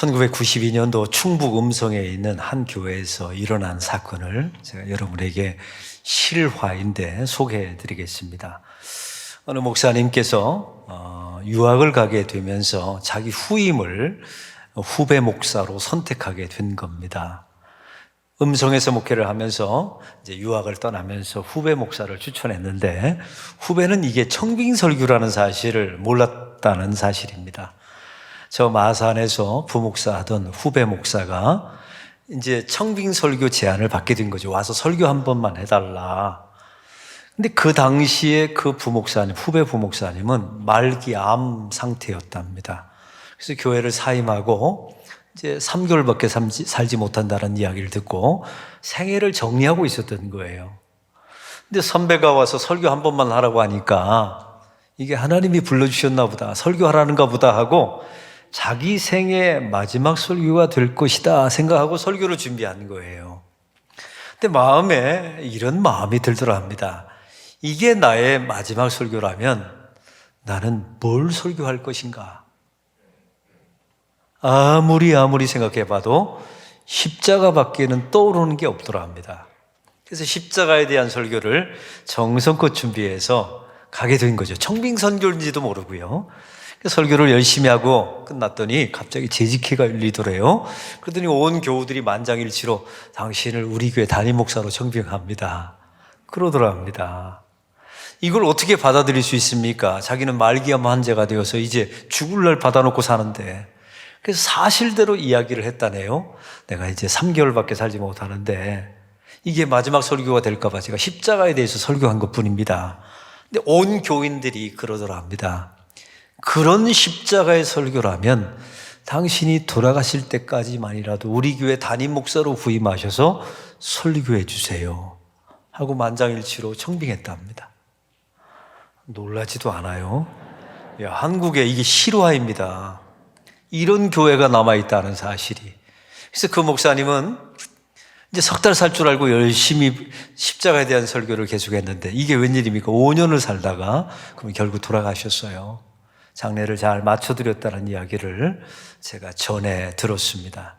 1992년도 충북 음성에 있는 한 교회에서 일어난 사건을 제가 여러분에게 실화인데 소개해 드리겠습니다. 어느 목사님께서 유학을 가게 되면서 자기 후임을 후배 목사로 선택하게 된 겁니다. 음성에서 목회를 하면서 이제 유학을 떠나면서 후배 목사를 추천했는데 후배는 이게 청빙설교라는 사실을 몰랐다는 사실입니다. 저 마산에서 부목사 하던 후배 목사가 이제 청빙설교 제안을 받게 된 거죠. 와서 설교 한 번만 해달라. 근데 그 당시에 그 부목사님, 후배 부목사님은 말기 암 상태였답니다. 그래서 교회를 사임하고 이제 3개월밖에 살지 못한다는 이야기를 듣고 생애를 정리하고 있었던 거예요. 근데 선배가 와서 설교 한 번만 하라고 하니까 이게 하나님이 불러주셨나 보다, 설교하라는가 보다 하고 자기 생애 마지막 설교가 될 것이다 생각하고 설교를 준비한 거예요. 근데 마음에 이런 마음이 들더라 합니다. 이게 나의 마지막 설교라면 나는 뭘 설교할 것인가? 아무리 생각해봐도 십자가밖에는 떠오르는 게 없더라 합니다. 그래서 십자가에 대한 설교를 정성껏 준비해서 가게 된 거죠. 청빙선교인지도 모르고요. 설교를 열심히 하고 끝났더니 갑자기 재직회가 열리더래요. 그러더니 온 교우들이 만장일치로 당신을 우리 교회 담임 목사로 청빙합니다. 그러더라 합니다. 이걸 어떻게 받아들일 수 있습니까? 자기는 말기암 환자가 되어서 이제 죽을 날 받아놓고 사는데, 그래서 사실대로 이야기를 했다네요. 내가 이제 3개월밖에 살지 못하는데 이게 마지막 설교가 될까봐 제가 십자가에 대해서 설교한 것뿐입니다. 근데 온 교인들이 그러더라 합니다. 그런 십자가의 설교라면 당신이 돌아가실 때까지만이라도 우리 교회 담임 목사로 부임하셔서 설교해 주세요 하고 만장일치로 청빙했답니다. 놀라지도 않아요. 한국에 이게 실화입니다. 이런 교회가 남아있다는 사실이. 그래서 그 목사님은 이제 석 달 살 줄 알고 열심히 십자가에 대한 설교를 계속했는데 이게 웬일입니까? 5년을 살다가 그럼 결국 돌아가셨어요. 장례를 잘 마쳐드렸다는 이야기를 제가 전해 들었습니다.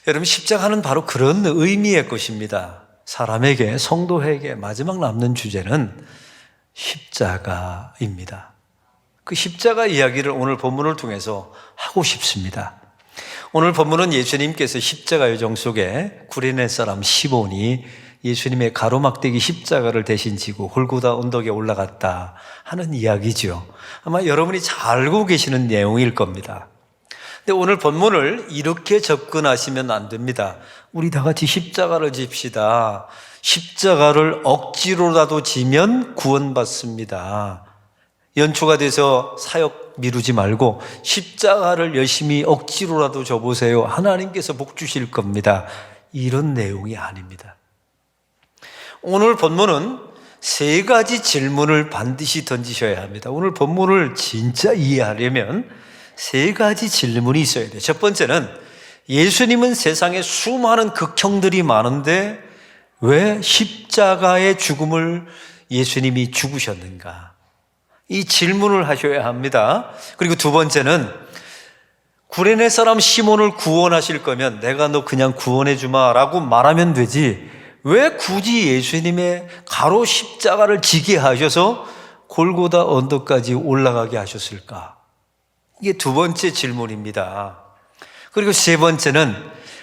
여러분, 십자가는 바로 그런 의미의 것입니다. 사람에게, 성도에게 마지막 남는 주제는 십자가입니다. 그 십자가 이야기를 오늘 본문을 통해서 하고 싶습니다. 오늘 본문은 예수님께서 십자가 여정 속에 구레네 사람 시몬이 예수님의 가로막대기 십자가를 대신 지고 골고다 언덕에 올라갔다 하는 이야기죠. 아마 여러분이 잘 알고 계시는 내용일 겁니다. 근데 오늘 본문을 이렇게 접근하시면 안 됩니다. 우리 다 같이 십자가를 집시다. 십자가를 억지로라도 지면 구원받습니다. 연초가 돼서 사역 미루지 말고 십자가를 열심히 억지로라도 져보세요. 하나님께서 복 주실 겁니다. 이런 내용이 아닙니다. 오늘 본문은 세 가지 질문을 반드시 던지셔야 합니다. 오늘 본문을 진짜 이해하려면 세 가지 질문이 있어야 돼요. 첫 번째는 예수님은 세상에 수많은 극형들이 많은데 왜 십자가의 죽음을 예수님이 죽으셨는가? 이 질문을 하셔야 합니다. 그리고 두 번째는 구레네 사람 시몬을 구원하실 거면 내가 너 그냥 구원해 주마 라고 말하면 되지 왜 굳이 예수님의 가로 십자가를 지게 하셔서 골고다 언덕까지 올라가게 하셨을까? 이게 두 번째 질문입니다. 그리고 세 번째는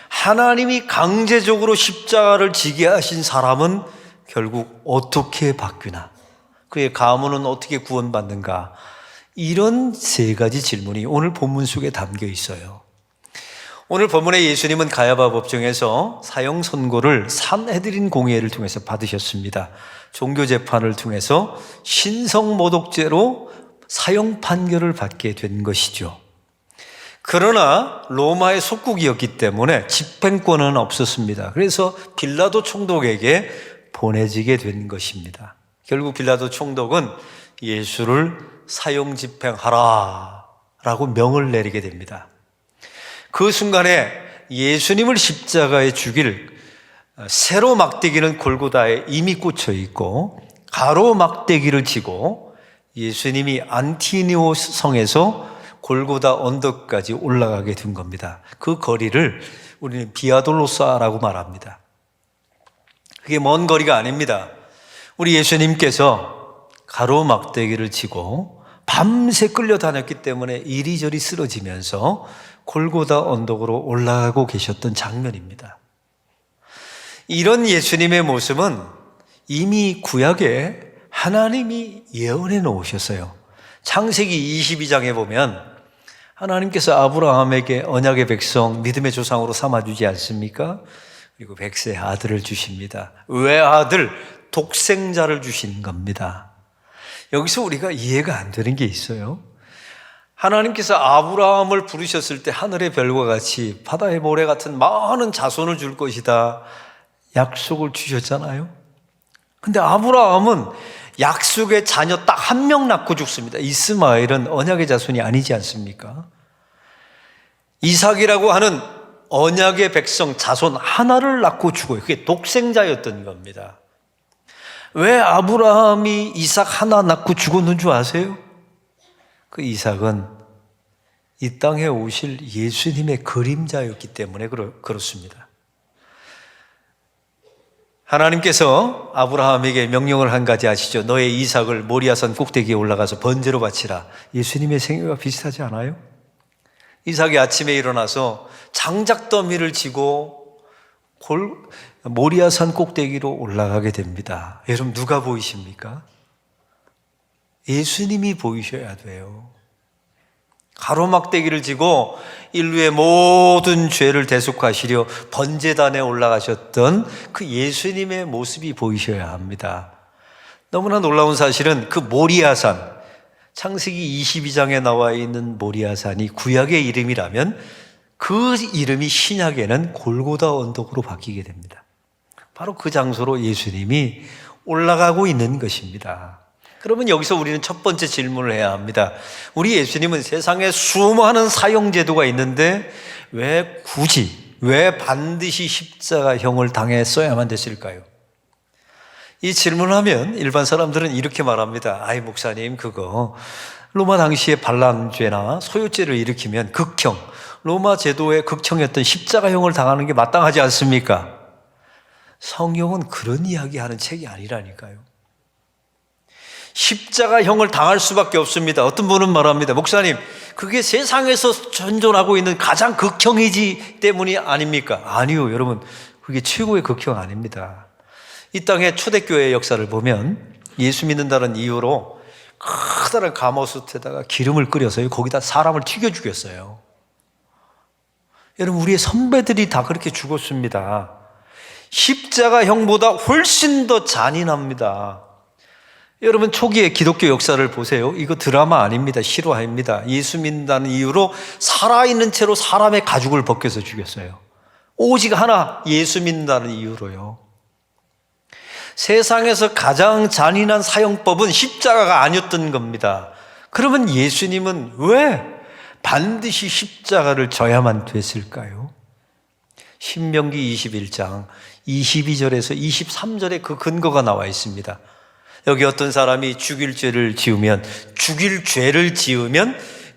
하나님이 강제적으로 십자가를 지게 하신 사람은 결국 어떻게 바뀌나? 그의 가문은 어떻게 구원받는가? 이런 세 가지 질문이 오늘 본문 속에 담겨 있어요. 오늘 본문에 예수님은 가야바 법정에서 사형 선고를 산헤드린 공회를 통해서 받으셨습니다. 종교 재판을 통해서 신성모독죄로 사형 판결을 받게 된 것이죠. 그러나 로마의 속국이었기 때문에 집행권은 없었습니다. 그래서 빌라도 총독에게 보내지게 된 것입니다. 결국 빌라도 총독은 예수를 사형 집행하라 라고 명을 내리게 됩니다. 그 순간에 예수님을 십자가에 죽일 세로 막대기는 골고다에 이미 꽂혀 있고 가로 막대기를 지고 예수님이 안티니오 성에서 골고다 언덕까지 올라가게 된 겁니다. 그 거리를 우리는 비아돌로사라고 말합니다. 그게 먼 거리가 아닙니다. 우리 예수님께서 가로막대기를 지고 밤새 끌려다녔기 때문에 이리저리 쓰러지면서 골고다 언덕으로 올라가고 계셨던 장면입니다. 이런 예수님의 모습은 이미 구약에 하나님이 예언해 놓으셨어요. 창세기 22장에 보면 하나님께서 아브라함에게 언약의 백성, 믿음의 조상으로 삼아주지 않습니까? 그리고 백세의 아들을 주십니다. 외아들, 독생자를 주신 겁니다. 여기서 우리가 이해가 안 되는 게 있어요. 하나님께서 아브라함을 부르셨을 때 하늘의 별과 같이 바다의 모래 같은 많은 자손을 줄 것이다 약속을 주셨잖아요. 근데 아브라함은 약속의 자녀 딱 한 명 낳고 죽습니다. 이스마엘은 언약의 자손이 아니지 않습니까? 이삭이라고 하는 언약의 백성 자손 하나를 낳고 죽어요. 그게 독생자였던 겁니다. 왜 아브라함이 이삭 하나 낳고 죽었는 줄 아세요? 그 이삭은 이 땅에 오실 예수님의 그림자였기 때문에 그렇습니다. 하나님께서 아브라함에게 명령을 한 가지 아시죠? 너의 이삭을 모리아산 꼭대기에 올라가서 번제로 바치라. 예수님의 생애와 비슷하지 않아요? 이삭이 아침에 일어나서 장작더미를 지고 모리아산 꼭대기로 올라가게 됩니다. 여러분 누가 보이십니까? 예수님이 보이셔야 돼요. 가로막대기를 지고 인류의 모든 죄를 대속하시려 번제단에 올라가셨던 그 예수님의 모습이 보이셔야 합니다. 너무나 놀라운 사실은 그 모리아산, 창세기 22장에 나와 있는 모리아산이 구약의 이름이라면 그 이름이 신약에는 골고다 언덕으로 바뀌게 됩니다. 바로 그 장소로 예수님이 올라가고 있는 것입니다. 그러면 여기서 우리는 첫 번째 질문을 해야 합니다. 우리 예수님은 세상에 수많은 사형제도가 있는데 왜 반드시 십자가형을 당했어야만 됐을까요? 이 질문을 하면 일반 사람들은 이렇게 말합니다. 아이 목사님 그거 로마 당시에 반란죄나 소유죄를 일으키면 극형, 로마 제도의 극형이었던 십자가형을 당하는 게 마땅하지 않습니까? 성경은 그런 이야기하는 책이 아니라니까요. 십자가형을 당할 수밖에 없습니다. 어떤 분은 말합니다. 목사님, 그게 세상에서 전존하고 있는 가장 극형이지 때문이 아닙니까? 아니요, 여러분. 그게 최고의 극형 아닙니다. 이 땅의 초대교회의 역사를 보면 예수 믿는다는 이유로 커다란 가마솥에다가 기름을 끓여서 거기다 사람을 튀겨 죽였어요. 여러분, 우리의 선배들이 다 그렇게 죽었습니다. 십자가형보다 훨씬 더 잔인합니다. 여러분 초기의 기독교 역사를 보세요. 이거 드라마 아닙니다. 실화입니다. 예수 믿는다는 이유로 살아있는 채로 사람의 가죽을 벗겨서 죽였어요. 오직 하나 예수 믿는다는 이유로요. 세상에서 가장 잔인한 사형법은 십자가가 아니었던 겁니다. 그러면 예수님은 왜 반드시 십자가를 져야만 됐을까요? 신명기 21장 22절에서 23절에 그 근거가 나와 있습니다. 여기 어떤 사람이 죽일 죄를 지으면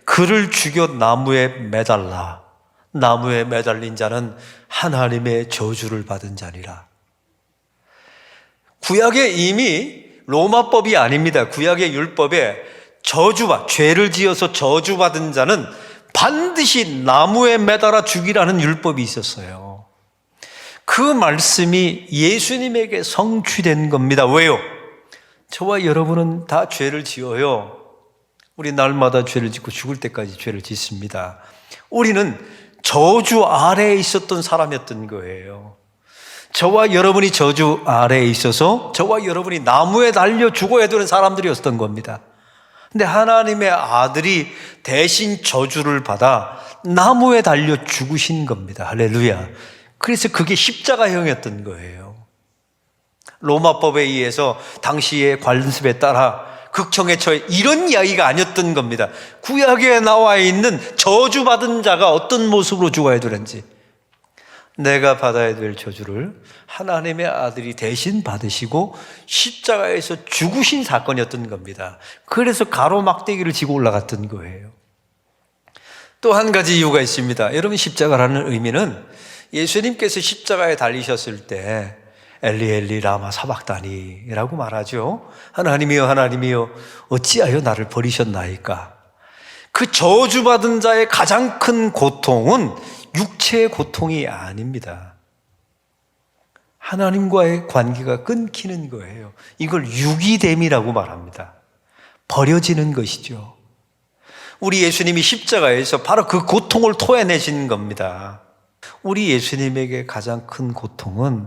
그를 죽여 나무에 매달라. 나무에 매달린 자는 하나님의 저주를 받은 자니라. 구약에 이미 로마법이 아닙니다. 구약의 율법에 죄를 지어서 저주받은 자는 반드시 나무에 매달아 죽이라는 율법이 있었어요. 그 말씀이 예수님에게 성취된 겁니다. 왜요? 저와 여러분은 다 죄를 지어요. 우리 날마다 죄를 짓고 죽을 때까지 죄를 짓습니다. 우리는 저주 아래에 있었던 사람이었던 거예요. 저와 여러분이 저주 아래에 있어서 저와 여러분이 나무에 달려 죽어야 되는 사람들이었던 겁니다. 근데 하나님의 아들이 대신 저주를 받아 나무에 달려 죽으신 겁니다. 할렐루야. 그래서 그게 십자가형이었던 거예요. 로마법에 의해서 당시의 관습에 따라 극형에 처해 이런 이야기가 아니었던 겁니다. 구약에 나와 있는 저주받은 자가 어떤 모습으로 죽어야 되는지, 내가 받아야 될 저주를 하나님의 아들이 대신 받으시고 십자가에서 죽으신 사건이었던 겁니다. 그래서 가로막대기를 지고 올라갔던 거예요. 또 한 가지 이유가 있습니다. 여러분, 십자가라는 의미는 예수님께서 십자가에 달리셨을 때 엘리 엘리 라마 사박다니라고 말하죠. 하나님이여 하나님이여 어찌하여 나를 버리셨나이까. 그 저주받은 자의 가장 큰 고통은 육체의 고통이 아닙니다. 하나님과의 관계가 끊기는 거예요. 이걸 유기됨이라고 말합니다. 버려지는 것이죠. 우리 예수님이 십자가에서 바로 그 고통을 토해내신 겁니다. 우리 예수님에게 가장 큰 고통은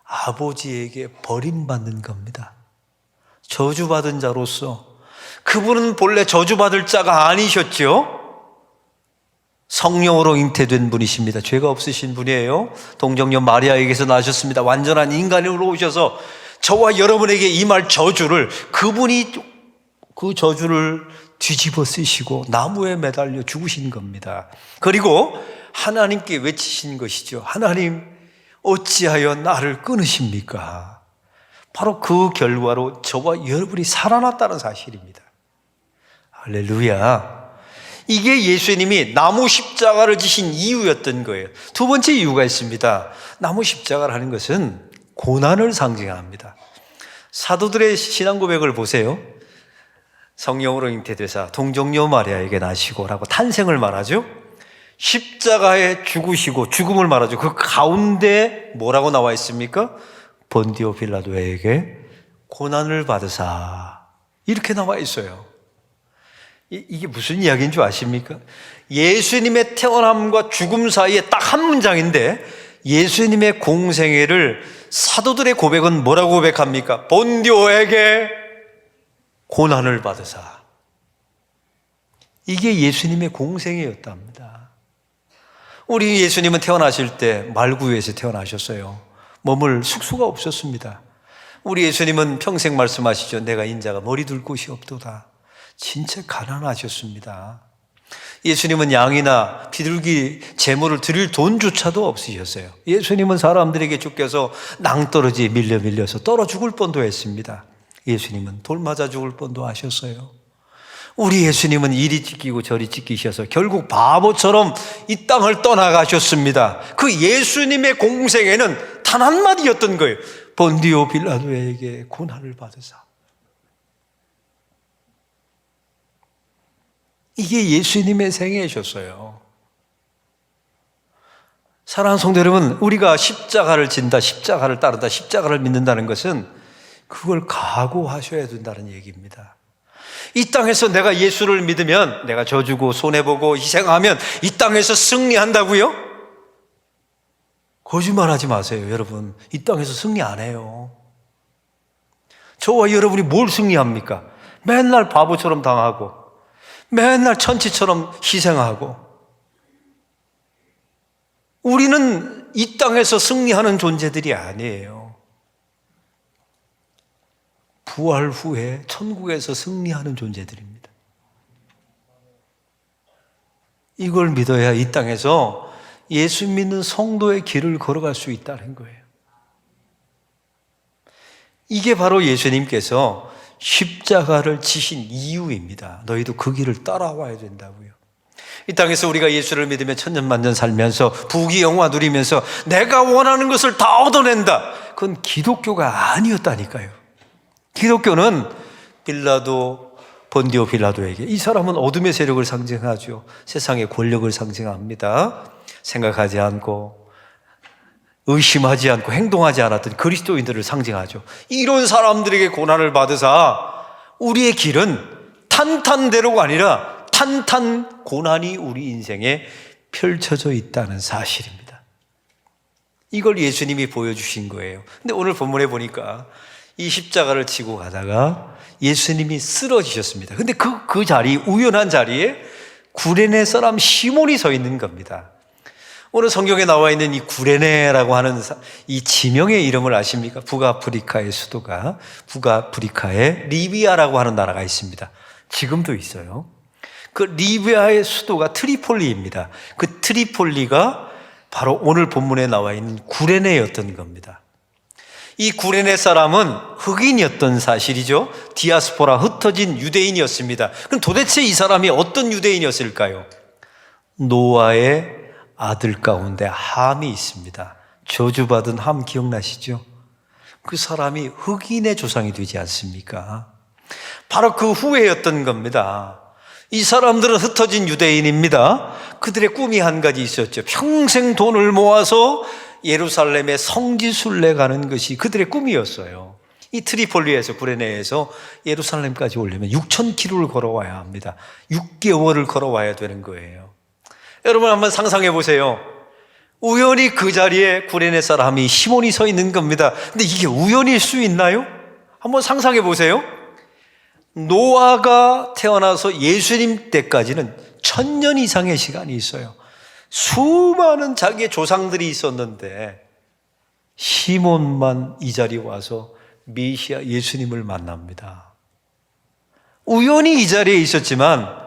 아버지에게 버림받는 겁니다. 저주받은 자로서, 그분은 본래 저주받을 자가 아니셨죠? 성령으로 잉태된 분이십니다. 죄가 없으신 분이에요. 동정녀 마리아에게서 나셨습니다. 완전한 인간으로 오셔서 저와 여러분에게 임할 저주를, 그분이 그 저주를 뒤집어 쓰시고 나무에 매달려 죽으신 겁니다. 그리고 하나님께 외치신 것이죠. 하나님, 어찌하여 나를 끊으십니까? 바로 그 결과로 저와 여러분이 살아났다는 사실입니다. 할렐루야. 이게 예수님이 나무 십자가를 지신 이유였던 거예요. 두 번째 이유가 있습니다. 나무 십자가를 하는 것은 고난을 상징합니다. 사도들의 신앙 고백을 보세요. 성령으로 잉태되사 동정녀 마리아에게 나시고라고 탄생을 말하죠. 십자가에 죽으시고 죽음을 말하죠. 그 가운데 뭐라고 나와 있습니까? 본디오 빌라도에게 고난을 받으사, 이렇게 나와 있어요. 이게 무슨 이야기인 줄 아십니까? 예수님의 태어남과 죽음 사이에 딱 한 문장인데, 예수님의 공생애를 사도들의 고백은 뭐라고 고백합니까? 본디오에게 고난을 받으사. 이게 예수님의 공생애였답니다. 우리 예수님은 태어나실 때 말구유에서 태어나셨어요. 머물 숙소가 없었습니다. 우리 예수님은 평생 말씀하시죠. 내가 인자가 머리 둘 곳이 없도다. 진짜 가난하셨습니다. 예수님은 양이나 비둘기 제물을 드릴 돈조차도 없으셨어요. 예수님은 사람들에게 쫓겨서 낭떠러지에 밀려서 떨어 죽을 뻔도 했습니다. 예수님은 돌 맞아 죽을 뻔도 하셨어요. 우리 예수님은 이리 찢기고 저리 찢기셔서 결국 바보처럼 이 땅을 떠나가셨습니다. 그 예수님의 공생애는 단 한마디였던 거예요. 본디오 빌라도에게 고난을 받으사. 이게 예수님의 생애셨어요. 사랑하는 성도 여러분, 우리가 십자가를 진다, 십자가를 따른다, 십자가를 믿는다는 것은 그걸 각오하셔야 된다는 얘기입니다. 이 땅에서 내가 예수를 믿으면, 내가 져주고 손해보고 희생하면 이 땅에서 승리한다고요? 거짓말하지 마세요, 여러분. 이 땅에서 승리 안 해요. 저와 여러분이 뭘 승리합니까? 맨날 바보처럼 당하고, 맨날 천치처럼 희생하고. 우리는 이 땅에서 승리하는 존재들이 아니에요. 부활 후에 천국에서 승리하는 존재들입니다. 이걸 믿어야 이 땅에서 예수 믿는 성도의 길을 걸어갈 수 있다는 거예요. 이게 바로 예수님께서 십자가를 지신 이유입니다. 너희도 그 길을 따라와야 된다고요. 이 땅에서 우리가 예수를 믿으며 천년만년 살면서 부귀영화 누리면서 내가 원하는 것을 다 얻어낸다. 그건 기독교가 아니었다니까요. 기독교는 빌라도, 본디오 빌라도에게, 이 사람은 어둠의 세력을 상징하죠. 세상의 권력을 상징합니다. 생각하지 않고 의심하지 않고 행동하지 않았던 그리스도인들을 상징하죠. 이런 사람들에게 고난을 받으사 우리의 길은 탄탄대로가 아니라 탄탄 고난이 우리 인생에 펼쳐져 있다는 사실입니다. 이걸 예수님이 보여주신 거예요. 근데 오늘 본문에 보니까 이 십자가를 지고 가다가 예수님이 쓰러지셨습니다. 근데 그 자리, 우연한 자리에 구레네 사람 시몬이 서 있는 겁니다. 오늘 성경에 나와 있는 이 구레네라고 하는 이 지명의 이름을 아십니까? 북아프리카의 수도가, 북아프리카에 리비아라고 하는 나라가 있습니다. 지금도 있어요. 그 리비아의 수도가 트리폴리입니다. 그 트리폴리가 바로 오늘 본문에 나와 있는 구레네였던 겁니다. 이 구레네 사람은 흑인이었던 사실이죠. 디아스포라, 흩어진 유대인이었습니다. 그럼 도대체 이 사람이 어떤 유대인이었을까요? 노아의 아들 가운데 함이 있습니다. 저주받은 함 기억나시죠? 그 사람이 흑인의 조상이 되지 않습니까? 바로 그 후회였던 겁니다. 이 사람들은 흩어진 유대인입니다. 그들의 꿈이 한 가지 있었죠. 평생 돈을 모아서 예루살렘에 성지순례 가는 것이 그들의 꿈이었어요. 이 트리폴리에서 구레네에서 예루살렘까지 오려면 6,000km를 걸어와야 합니다. 6개월을 걸어와야 되는 거예요. 여러분 한번 상상해 보세요. 우연히 그 자리에 구레네 사람이 시몬이 서 있는 겁니다. 근데 이게 우연일 수 있나요? 한번 상상해 보세요. 노아가 태어나서 예수님 때까지는 1000년 이상의 시간이 있어요. 수많은 자기의 조상들이 있었는데 시몬만 이 자리에 와서 메시아 예수님을 만납니다. 우연히 이 자리에 있었지만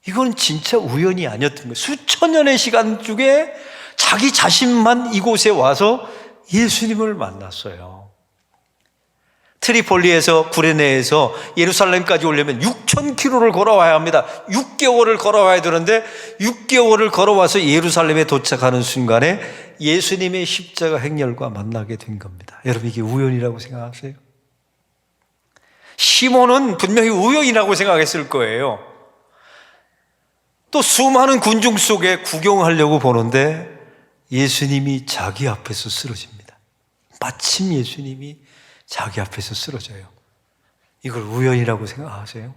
이건 진짜 우연이 아니었던 거예요. 수천 년의 시간 중에 자기 자신만 이곳에 와서 예수님을 만났어요. 트리폴리에서 구레네에서 예루살렘까지 오려면 6,000km를 걸어와야 합니다. 6개월을 걸어와야 되는데 6개월을 걸어와서 예루살렘에 도착하는 순간에 예수님의 십자가 행렬과 만나게 된 겁니다. 여러분 이게 우연이라고 생각하세요? 시몬은 분명히 우연이라고 생각했을 거예요. 또 수많은 군중 속에 구경하려고 보는데 예수님이 자기 앞에서 쓰러집니다. 마침 예수님이 자기 앞에서 쓰러져요. 이걸 우연이라고 생각하세요?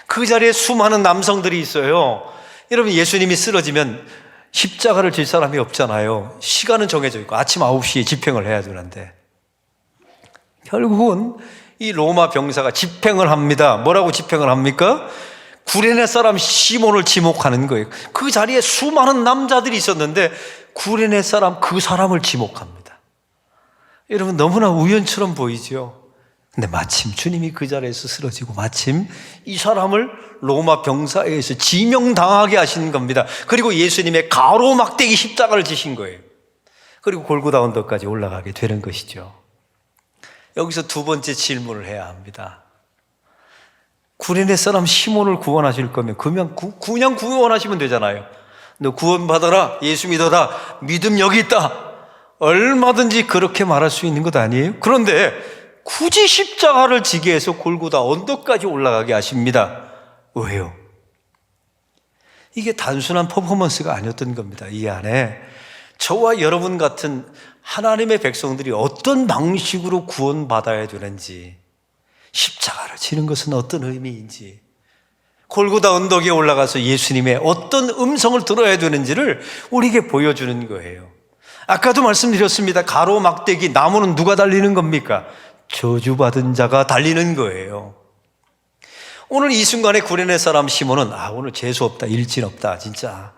그 자리에 수많은 남성들이 있어요. 여러분 예수님이 쓰러지면 십자가를 질 사람이 없잖아요. 시간은 정해져 있고 아침 9시에 집행을 해야 되는데 결국은 이 로마 병사가 집행을 합니다. 뭐라고 집행을 합니까? 구레네 사람 시몬을 지목하는 거예요. 그 자리에 수많은 남자들이 있었는데 구레네 사람 그 사람을 지목합니다. 여러분 너무나 우연처럼 보이죠? 근데 마침 주님이 그 자리에서 쓰러지고 마침 이 사람을 로마 병사에 의해서 지명당하게 하신 겁니다. 그리고 예수님의 가로막대기 십자가를 지신 거예요. 그리고 골고다 언덕까지 올라가게 되는 것이죠. 여기서 두 번째 질문을 해야 합니다. 구레네 사람 시몬을 구원하실 거면 그냥 구원하시면 되잖아요. 너 구원받아라, 예수 믿어라, 믿음 여기 있다. 얼마든지 그렇게 말할 수 있는 것 아니에요? 그런데 굳이 십자가를 지게 해서 골고다 언덕까지 올라가게 하십니다. 왜요? 이게 단순한 퍼포먼스가 아니었던 겁니다. 이 안에 저와 여러분 같은 하나님의 백성들이 어떤 방식으로 구원받아야 되는지, 십자가를 지는 것은 어떤 의미인지, 골고다 언덕에 올라가서 예수님의 어떤 음성을 들어야 되는지를 우리에게 보여주는 거예요. 아까도 말씀드렸습니다. 가로막대기 나무는 누가 달리는 겁니까? 저주받은 자가 달리는 거예요. 오늘 이 순간에 구레네 사람 시몬은 오늘 재수없다, 일진없다, 진짜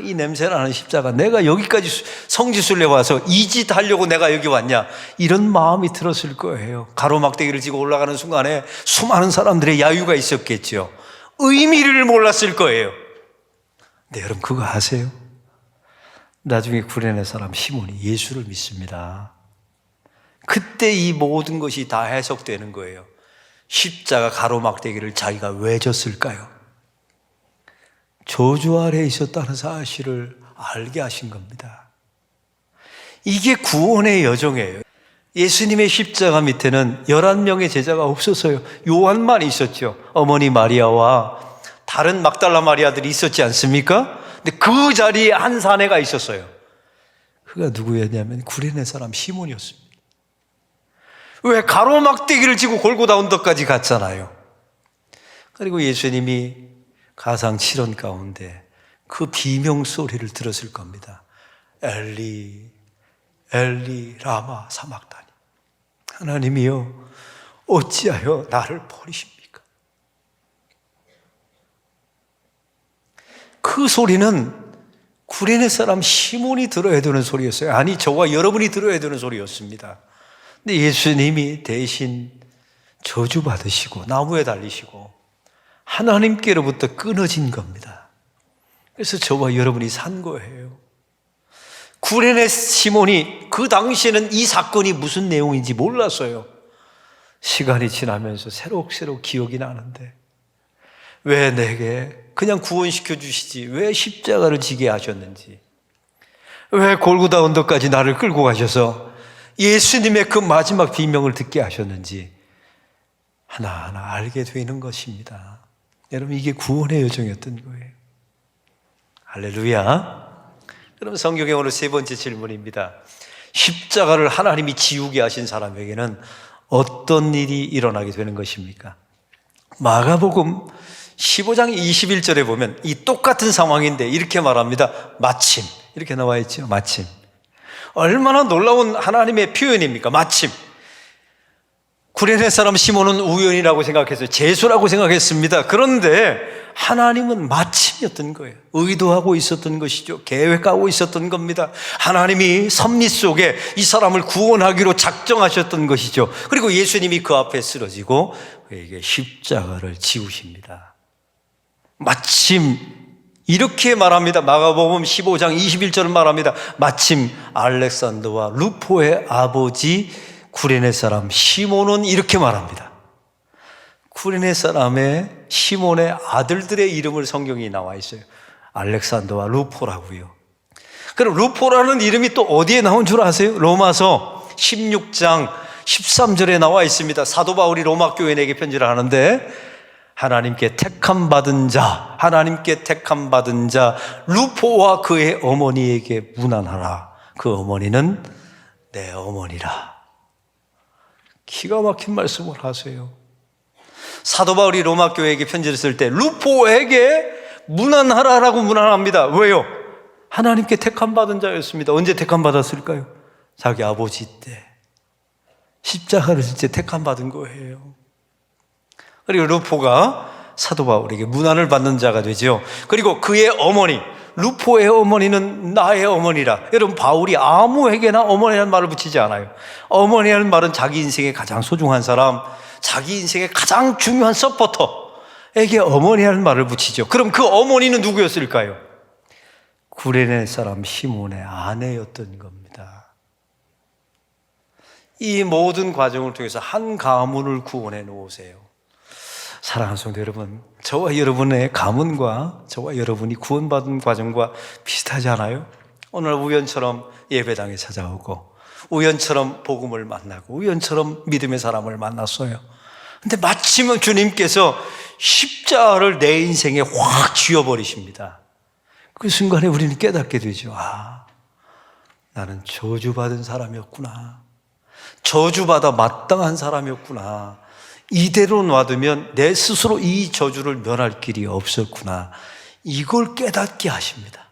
이 냄새나는 십자가, 내가 여기까지 성지순례 와서 이 짓 하려고 내가 여기 왔냐, 이런 마음이 들었을 거예요. 가로막대기를 지고 올라가는 순간에 수많은 사람들의 야유가 있었겠죠. 의미를 몰랐을 거예요. 근데 여러분 그거 아세요? 나중에 구레네 사람 시몬이 예수를 믿습니다. 그때 이 모든 것이 다 해석되는 거예요. 십자가 가로막대기를 자기가 왜 졌을까요? 저주 아래에 있었다는 사실을 알게 하신 겁니다. 이게 구원의 여정이에요. 예수님의 십자가 밑에는 11명의 제자가 없었어요. 요한만 있었죠. 어머니 마리아와 다른 막달라 마리아들이 있었지 않습니까? 근데 그 자리에 한 사내가 있었어요. 그가 누구였냐면 구레네 사람 시몬이었습니다. 왜? 가로막대기를 지고 골고다 언덕까지 갔잖아요. 그리고 예수님이 가상 7원 가운데 그 비명 소리를 들었을 겁니다. 엘리 엘리 라마 사막다니, 하나님이여 어찌하여 나를 버리십니까? 그 소리는 구레네 사람 시몬이 들어야 되는 소리였어요. 아니, 저와 여러분이 들어야 되는 소리였습니다. 근데 예수님이 대신 저주받으시고 나무에 달리시고 하나님께로부터 끊어진 겁니다. 그래서 저와 여러분이 산 거예요. 구레네 시몬이 그 당시에는 이 사건이 무슨 내용인지 몰랐어요. 시간이 지나면서 새록새록 기억이 나는데, 왜 내게 그냥 구원시켜 주시지 왜 십자가를 지게 하셨는지, 왜 골고다 언덕까지 나를 끌고 가셔서 예수님의 그 마지막 비명을 듣게 하셨는지 하나하나 알게 되는 것입니다. 여러분, 이게 구원의 여정이었던 거예요. 할렐루야. 그럼 성경의 오늘 세 번째 질문입니다. 십자가를 하나님이 지우게 하신 사람에게는 어떤 일이 일어나게 되는 것입니까? 마가복음 15장 21절에 보면 이 똑같은 상황인데 이렇게 말합니다. 마침. 이렇게 나와 있죠. 마침. 얼마나 놀라운 하나님의 표현입니까? 마침. 구레네 사람 시몬은 우연이라고 생각했어요. 재수라고 생각했습니다. 그런데 하나님은 마침이었던 거예요. 의도하고 있었던 것이죠. 계획하고 있었던 겁니다. 하나님이 섭리 속에 이 사람을 구원하기로 작정하셨던 것이죠. 그리고 예수님이 그 앞에 쓰러지고 그에게 십자가를 지우십니다. 마침 이렇게 말합니다. 마가복음 15장 21절을 말합니다. 마침 알렉산더와 루포의 아버지 구레네 사람 시몬은 이렇게 말합니다. 구레네 사람의 시몬의 아들들의 이름을 성경이 나와 있어요. 알렉산더와 루포라고요. 그럼 루포라는 이름이 또 어디에 나온 줄 아세요? 로마서 16장 13절에 나와 있습니다. 사도 바울이 로마 교인에게 편지를 하는데 하나님께 택함 받은 자 루포와 그의 어머니에게 문안하라. 그 어머니는 내 어머니라. 기가 막힌 말씀을 하세요. 사도 바울이 로마 교회에게 편지를 쓸 때 루포에게 문안하라라고 문안합니다. 왜요? 하나님께 택함 받은 자였습니다. 언제 택함 받았을까요? 자기 아버지 때 십자가를 질 때 택함 받은 거예요. 그리고 루포가 사도 바울에게 문안을 받는 자가 되죠. 그리고 그의 어머니, 루포의 어머니는 나의 어머니라. 여러분, 바울이 아무에게나 어머니라는 말을 붙이지 않아요. 어머니라는 말은 자기 인생의 가장 소중한 사람, 자기 인생의 가장 중요한 서포터에게 어머니라는 말을 붙이죠. 그럼 그 어머니는 누구였을까요? 구레네 사람 시몬의 아내였던 겁니다. 이 모든 과정을 통해서 한 가문을 구원해 놓으세요. 사랑하는 성도 여러분, 저와 여러분의 가문과 저와 여러분이 구원받은 과정과 비슷하지 않아요? 오늘 우연처럼 예배당에 찾아오고 우연처럼 복음을 만나고 우연처럼 믿음의 사람을 만났어요. 근데 마침 주님께서 십자가를 내 인생에 확 쥐어버리십니다. 그 순간에 우리는 깨닫게 되죠. 아, 나는 저주받은 사람이었구나. 저주받아 마땅한 사람이었구나. 이대로 놔두면 내 스스로 이 저주를 면할 길이 없었구나. 이걸 깨닫게 하십니다.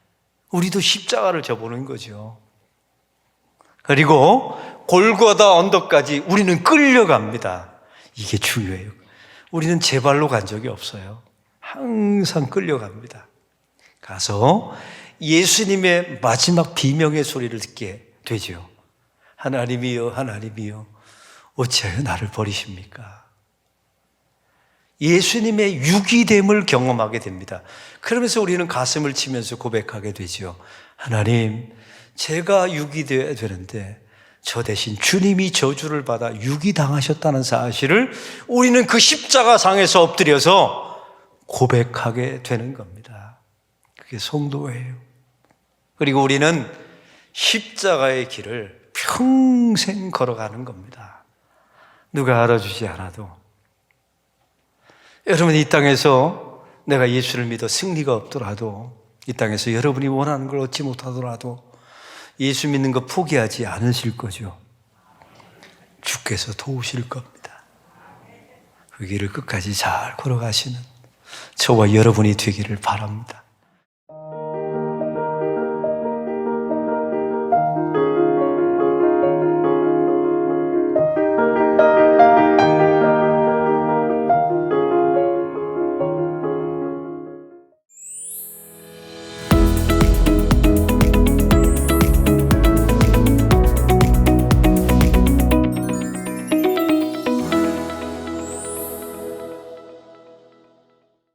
우리도 십자가를 져보는 거죠. 그리고 골고다 언덕까지 우리는 끌려갑니다. 이게 중요해요. 우리는 제 발로 간 적이 없어요. 항상 끌려갑니다. 가서 예수님의 마지막 비명의 소리를 듣게 되죠. 하나님이여, 하나님이여, 어찌하여 나를 버리십니까? 예수님의 유기됨을 경험하게 됩니다. 그러면서 우리는 가슴을 치면서 고백하게 되죠. 하나님, 제가 유기되어야 되는데 저 대신 주님이 저주를 받아 유기당하셨다는 사실을 우리는 그 십자가상에서 엎드려서 고백하게 되는 겁니다. 그게 성도예요. 그리고 우리는 십자가의 길을 평생 걸어가는 겁니다. 누가 알아주지 않아도. 여러분, 이 땅에서 내가 예수를 믿어 승리가 없더라도, 이 땅에서 여러분이 원하는 걸 얻지 못하더라도 예수 믿는 거 포기하지 않으실 거죠. 주께서 도우실 겁니다. 그 길을 끝까지 잘 걸어가시는 저와 여러분이 되기를 바랍니다.